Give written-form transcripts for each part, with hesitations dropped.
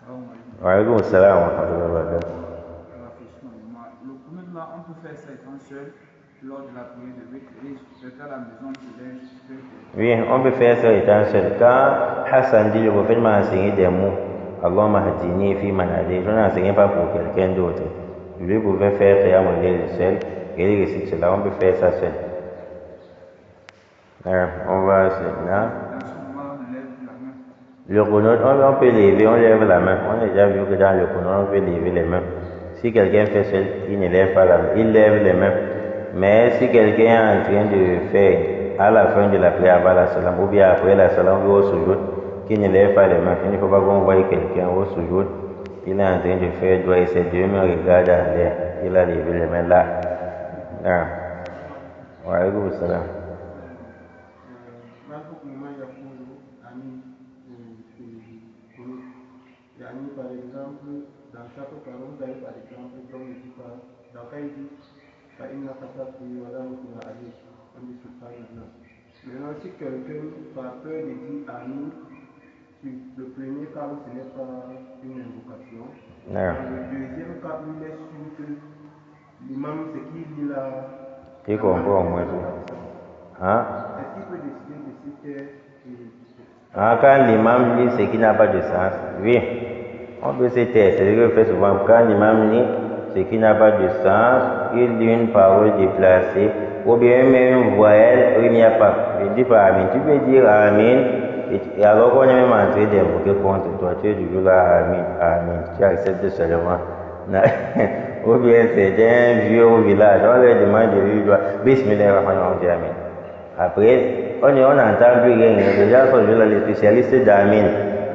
Wa alaykoum salam wa rahmatullahi wa barakatuh. Le premier là, on peut faire ça étant seul lors de la prière de witr et je fais à la maison de Oui, on peut faire ça étant seul. Quand Hassan dit, le prophète m'a enseigné des mots, Allahumma hadini fi man hadi, je n'enseignais pas pour quelqu'un d'autre. Lui pouvait faire Qiyam al-Layl seul, et il récite cela, on peut faire ça seul. On va maintenant. Le Qunut, on peut lever, on lève la main. On a déjà vu que dans le Qunut, on peut lever les mains. Si quelqu'un fait seul, il ne lève pas la main, il lève les mains. Mais si quelqu'un est en train de faire à la fin de la prière avant la salam, ou bien après la salam, ou au sujoud, qui ne lève pas les mains, il ne faut pas qu'on voie quelqu'un au sujoud, il est en train de faire doigt et ses deux mains regardent en l'air, il a levé les mains là. Wa alaykoum salam. Par exemple, dans chaque parole, par exemple, comme il dit dans Kaïdi, on dit subhanallah. Maintenant, si quelqu'un, par peur de dire Amin, le premier cas où ce n'est pas une invocation, dans le deuxième cas où il est sûr que l'imam, c'est qui lit la. Qui comprend au moins tout. Est-ce qu'il peut décider de citer. Quand l'imam lit ce qui n'a pas de sens, oui, on peut se taire. C'est ce que je fais souvent. Quand l'imam lit ce qui n'a pas de sens, il dit une parole déplacée, ou bien même une voyelle où il n'y a pas. Il ne dit pas Amin. Tu peux dire Amin, et alors qu'on est même en train d'invoquer contre toi, tu es toujours là, Amin, Amin. Tu acceptes seulement. Ou bien c'est un vieux au village, on leur demande de lui, Bismillahirrahmanirrahim, Amin. Après, on n'entend plus rien. Les gens sont juste là, les spécialistes d'Amin.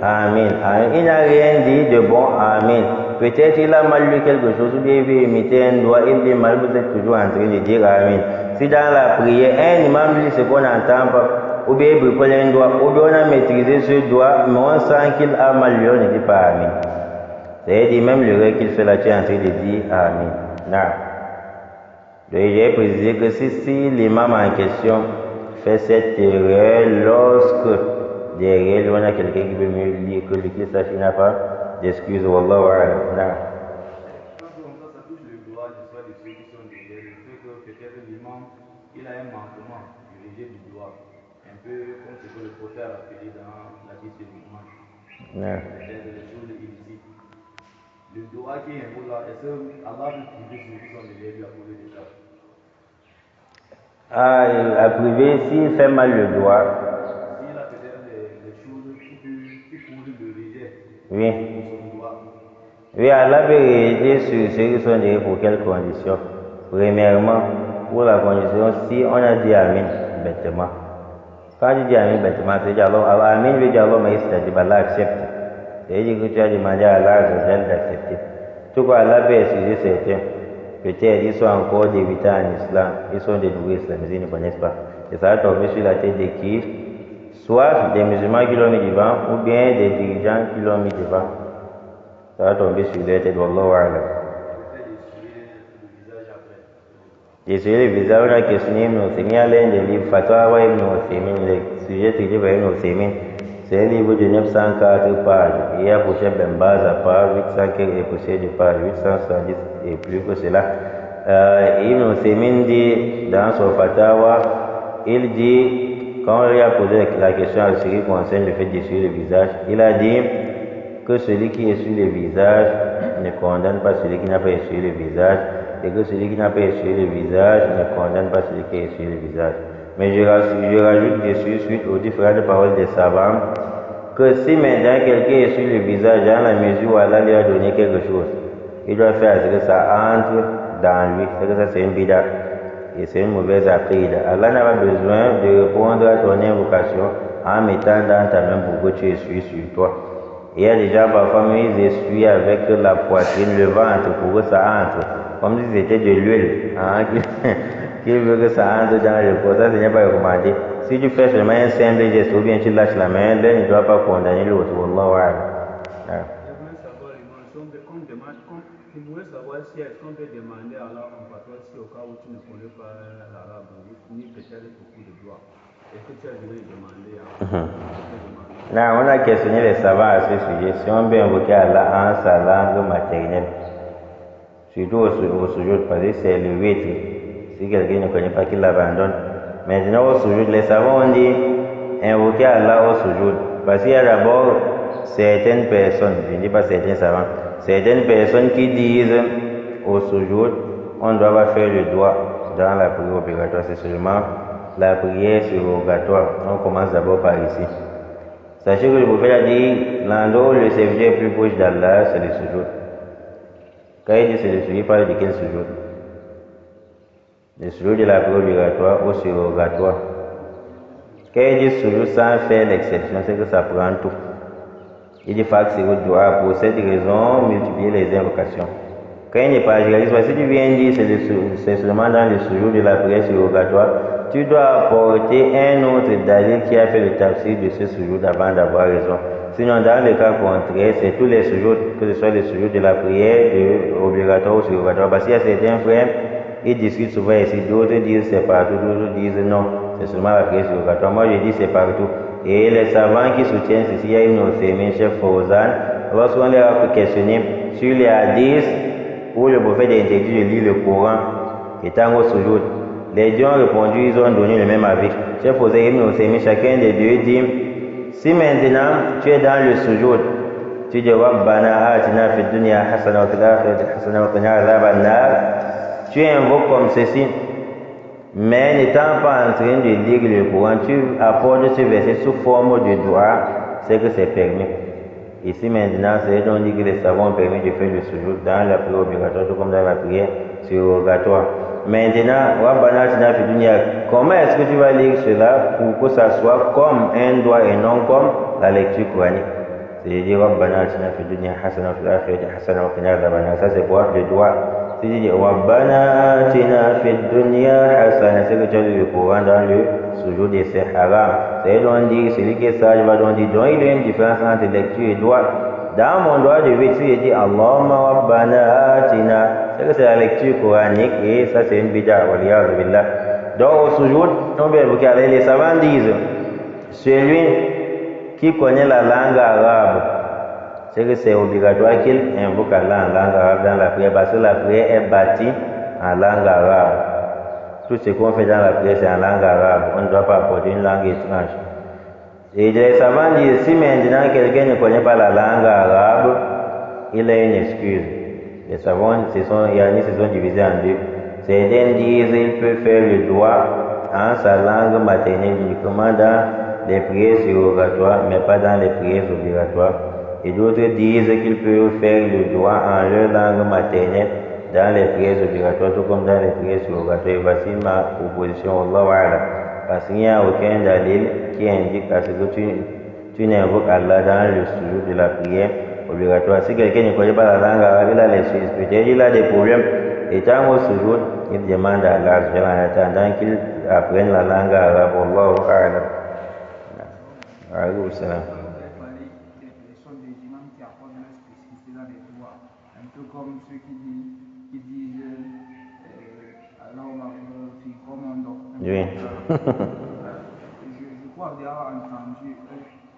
Amin. Il n'a rien dit de bon Amin. Peut-être il a mal lu quelque chose, ou bien il veut imiter un doigt, il dit mal, vous êtes toujours en train de dire Amin. Si dans la prière, un imam dit ce qu'on n'entend pas, ou bien il bricole un doigt, ou bien on a maîtrisé ce doigt, mais on sent qu'il a mal lu, on ne dit pas Amin. C'est-à-dire même le rêve qu'il fait là, tu es en train de dire Amin. Non. J'ai précisé que si l'imam en question fait cette erreur lorsque derrière lui on a quelqu'un qui veut mieux lire que lui, qui sache qu'il n'a pas d'excuse. Wallahu a'lam. Ça touche le droit de soit de ceux qui sont derrière le fait que peut-être l'imam il a un manquement du rejet du droit, un peu comme ce que le prophète a rappelé dans la liste du mouvement, peut-être les choses illicites. Le droit qui est un mot là, est-ce que Allah peut priver ceux qui sont derrière lui à cause de ça? À priver, s'il fait mal le doigt. S'il a peut-être des choses qui causent le rejet Oui. de son droit. Oui, Allah peut rejeter sur ceux qui sont derrière pour quelles conditions? Premièrement, pour la condition, si on a dit Amin bêtement. Quand tu dis Amin bêtement, c'est dire Allah, Amin veut dire Allah, mais c'est-à-dire Allah accepte. C'est-à-dire que tu as demandé à Allah d'accepter. Tout quoi, Allah peut excuser certains. Peut-être ils sont encore débutants en islam, ils sont des nouveaux islamisés, ils ne connaissent pas. Et ça va tomber sur la tête de qui? Soit des musulmans qui l'ont mis devant, ou bien des dirigeants qui l'ont mis devant. Ça va tomber sur la tête, wallahu a'lam. Essuyer le visage, on a questionné Ibn Uthaymin, l'un des livres, Fatwa Ibn Uthaymin, le sujet traité par Ibn Uthaymin. C'est un livre de 904 pages. Il y a pour Cheikh Ben Baz à part 800 et poussière de pages, 870 et plus que cela. Ibn Uthaymin dit dans son Fatawa, il dit, quand il a posé la question à ce qui concerne le fait d'essuyer le visage, il a dit que celui qui essuie le visage ne condamne pas celui qui n'a pas essuyé le visage, et que celui qui n'a pas essuyé le visage ne condamne pas celui qui a essuyé le visage. Mais je rajoute dessus, suite aux différentes paroles des savants, que si maintenant quelqu'un essuie le visage dans la mesure où Allah lui a donné quelque chose, il doit faire ce que ça entre dans lui, c'est que ça c'est une bida, et c'est une mauvaise aqida. Allah n'a pas besoin de répondre à ton invocation en mettant dans ta main pour que tu essuies sur toi. Il y a des gens parfois, ils essuient avec la poitrine, le ventre, pour que ça entre, comme si c'était de l'huile, qui veut que ça entre dans le corps. Ça, ce n'est pas recommandé. Si tu fais seulement un simple geste, ou bien tu lâches la main, l'un ne doit pas condamner l'autre. Wallahu a'lam. Je voulais savoir si est-ce qu'on peut demander à Allah en patois si au cas où tu ne connais pas l'arabe, ni peut-être beaucoup de doigts. Est-ce que tu as déjà demandé à Non, on a questionné les savants à ce sujet. Si on peut invoquer Allah en sa langue maternelle, surtout au sujoud, parce que c'est le witr. Si quelqu'un ne connaît pas, qu'il l'abandonne. Maintenant, au sujoud, les savants ont dit invoquer Allah au sujoud. Parce qu'il y a d'abord certaines personnes, je ne dis pas certains savants, certaines personnes qui disent au sujoud, on doit pas faire le doigt dans la prière obligatoire, c'est seulement la prière surrogatoire. On commence d'abord par ici. Sachez que le prophète a dit, l'endroit où le serviteur est plus proche d'Allah, c'est le sujoud. Quand il dit c'est le sujoud, il parle de quel sujoud? Le sujoud de la prière obligatoire ou surrogatoire. Quand il dit sujoud sans faire l'exception, c'est que ça prend tout. Il dit fac c'est le doigt. Pour cette raison, multiplier les invocations. Quand il n'est pas généraliste, si tu viens dire c'est seulement dans le sujoud de la prière surrogatoire, tu dois apporter un autre dalil qui a fait le tafsir de ce sujoud avant d'avoir raison. Sinon, dans le cas contraire, c'est tous les sujouds, que ce soit le sujoud de la prière obligatoire ou surrogatoire. Parce qu'il y a certains frères, ils discutent souvent ici, d'autres disent c'est partout, d'autres disent non, c'est seulement la prière surrogatoire. Moi, je dis c'est partout. Et les savants qui soutiennent ceci, il y a une Othaymin, chef Fawzan, lorsqu'on les a questionné sur les hadiths où le prophète a interdit de lire le Coran étant au sujoud, les deux ont répondu, ils ont donné le même avis. Chef Fawzan et Ibn Othaymin, chacun des deux dit, si maintenant tu es dans le sujoud, tu dis Rabbana atina fid dunya hasana wa fil akhirati hasana wa qina adhaban nar, tu invoques comme ceci. Mais n'étant pas en train de lire le Coran, tu apportes ce verset sous forme de doigt, c'est que c'est permis. Ici maintenant, c'est donc dit que les savants ont permis de faire le sujoud dans la prière obligatoire, tout comme dans la prière surrogatoire. Maintenant, Rabbana atina fid dunya, comment est-ce que tu vas lire cela pour que ça soit comme un doigt et non comme la lecture coranique? C'est-à-dire Rabbana atina fid dunya hasana wa fil akhirati hasana wa qina adhaban nar. Ça c'est quoi? Le doigt. C'est-à-dire Rabbana atina fid dunya hasana, c'est que tu as lu le Coran dans le sujoud et c'est haram. C'est donc dire, celui qui est sage va donc dire, donc il y a une différence entre lecture et doigt. Dans mon doigt de vêtu, il dit Allahumma Rabbana atina, c'est que c'est la lecture coranique et ça c'est une bid'a, waliyadu billah. Donc au sujoud, on peut évoquer, les savants disent, celui qui connaît la langue arabe, c'est que c'est obligatoire qu'il invoque Allah en langue arabe dans la prière, parce que la prière est bâtie en langue arabe. Tout ce qu'on fait dans la prière, c'est en langue arabe. On ne doit pas apporter une langue étrange. Et les savants disent, si maintenant quelqu'un ne connaît pas la langue arabe, il a une excuse. Les savants se sont divisés en deux. Certains disent qu'il peut faire le doigt en sa langue maternelle uniquement dans les prières surrogatoires, mais pas dans les prières obligatoires. Et d'autres disent qu'il peut faire le doigt en leur langue maternelle dans les prières obligatoires, tout comme dans les prières surrogatoires. Et voici ma proposition, Allahu A'lam. Parce qu'il n'y a aucun dalil qui indique à ce que tu n'invoques Allah dans le sujoud de la prière obligatoire. Si quelqu'un ne connaît pas la langue arabe, il a l'excuse. Peut-être il a des problèmes. Étant au sujoud, il demande à Allah en attendant qu'il apprenne la langue arabe. Allahu A'lam. Alayhi salam. Un peu comme ceux qui disent Allah fi commando. Oui. Je crois avoir entendu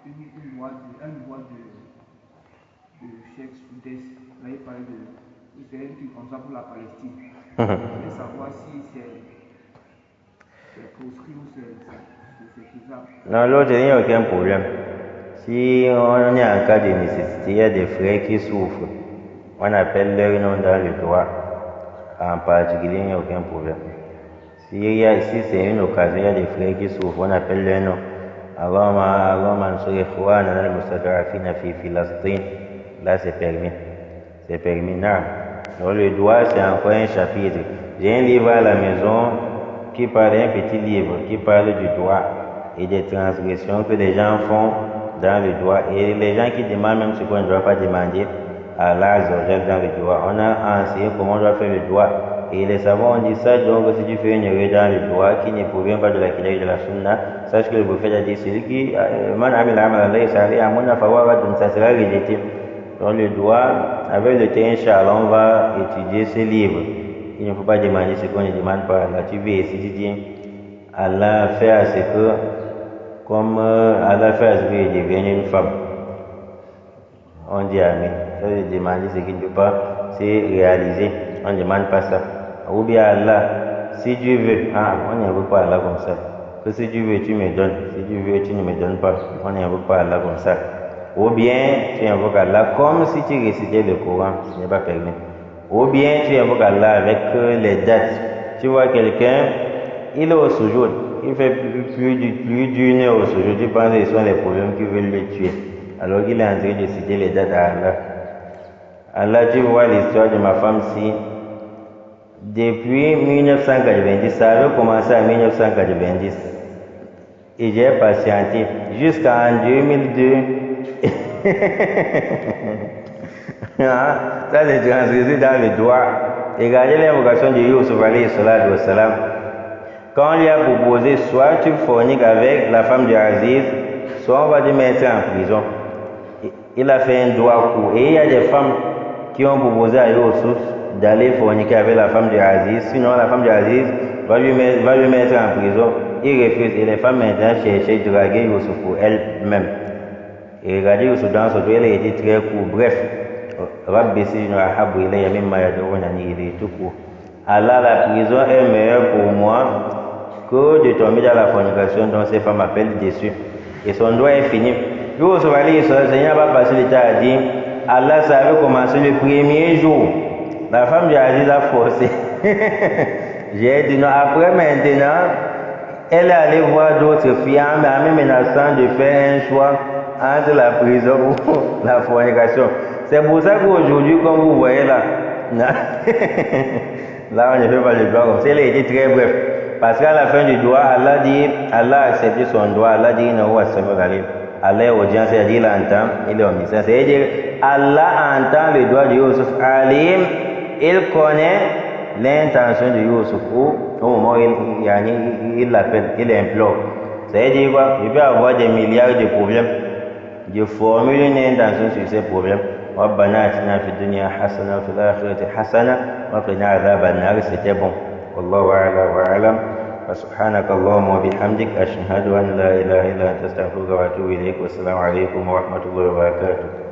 une voix de Cheikh Soudès. Là, il parlait c'est un truc comme ça pour la Palestine. Je voulais savoir si c'est proscrit ou c'est faisable. Non, l'autre, il n'y a aucun problème. Si on est en cas de nécessité, il y a des frères qui souffrent. On appelle leur nom dans le droit. En particulier, il n'y a aucun problème. Si c'est une occasion, il y a des frères qui souffrent, on appelle leur nom. Là, c'est permis. C'est permis. Non. Donc, le droit, c'est encore un chapitre. J'ai un livre à la maison qui parle, un petit livre, qui parle du droit et des transgressions que les gens font dans le droit. Et les gens qui demandent même ce qu'on ne doit pas demander à Allah dans le droit. On a enseigné comment on doit faire le droit. Et les savants ont dit ça, donc si tu fais une erreur dans le droit qui ne provient pas de la Qiyam de la Sunna, sache que le prophète a dit, celui qui, ça sera rejeté. Donc le droit, avec le temps, Inch'Allah, on va étudier ce livre. Il ne faut pas demander ce qu'on ne demande pas. Là, tu veux ici, tu dis, Allah fait à ce que comme Allah fait Azri devienne une femme. On dit Amen. Ça veut demander ce qui ne peut pas se réaliser. On ne demande pas ça. Ou bien Allah, si Dieu veut, on n'invoque pas Allah comme ça. Que si Dieu veut, tu me donnes. Si Dieu veut, tu ne me donnes pas. On n'invoque pas Allah comme ça. Ou bien tu invoques Allah comme si tu récitais le Coran. Ce n'est pas permis. Ou bien tu invoques Allah avec les dates. Tu vois quelqu'un, il est au sujoud. Il fait plus d'une heure au sujoud. Tu penses que ce sont les problèmes qui veulent le tuer. Alors qu'il est en train de citer les dates à Allah. Allah, tu vois l'histoire de ma femme-ci. Depuis 1990, ça avait commencé en 1990. Et j'ai patienté jusqu'en 2002. Ça c'est transgressé dans le droit. Regardez l'invocation de Yusuf alayhi salatu wa salam. Quand on lui a proposé, soit tu forniques avec la femme de Aziz, soit on va te mettre en prison. Il a fait un doigt court. Et il y a des femmes qui ont proposé à Yusuf d'aller forniquer avec la femme de Aziz. Sinon, la femme de Aziz va lui mettre en prison. Il refuse. Et les femmes maintenant cherchaient à draguer Yusuf pour elles-mêmes. Et regardez Yusuf dans ce doigt, elle a été très court. Bref, Rabbi Sijnu ahabbu ilayya mimma yad'unani ilayhi tout court. Allah, la prison est meilleure pour moi que de tomber dans la fornication dont ces femmes appellent déçues. Et son doigt est fini. Yusuf alayhi salam, le Seigneur va passer le temps à dire, Allah savait commencer le premier jour. La femme de Aziz a forcé. J'ai dit non. Après maintenant, elle est allée voir d'autres filles en me menaçant de faire un choix entre la prison ou la fornication. C'est pour ça qu'aujourd'hui, comme vous voyez là, là on ne fait pas le doigt comme ça. Elle a été très bref. Parce qu'à la fin du doigt, Allah a accepté son doigt. Allah dit non, Allah est audient, c'est-à-dire il entend, il est omniscient. C'est-à-dire Allah entend le doigt de Yusuf Alim, il connaît l'intention de Yusuf au moment où il l'appelle, il implore. C'est-à-dire quoi? Il peut avoir des milliards de problèmes. Je formule une intention sur ces problèmes. ربنا اتنا في الدنيا حسنه وفي الاخره حسنه وقنا عذاب النار. C'était bon. والله اعلى واعلم. فسبحانك اللهم وبحمدك اشهد ان لا اله الا انت استغفرك واتوب اليك والسلام عليكم ورحمه الله وبركاته.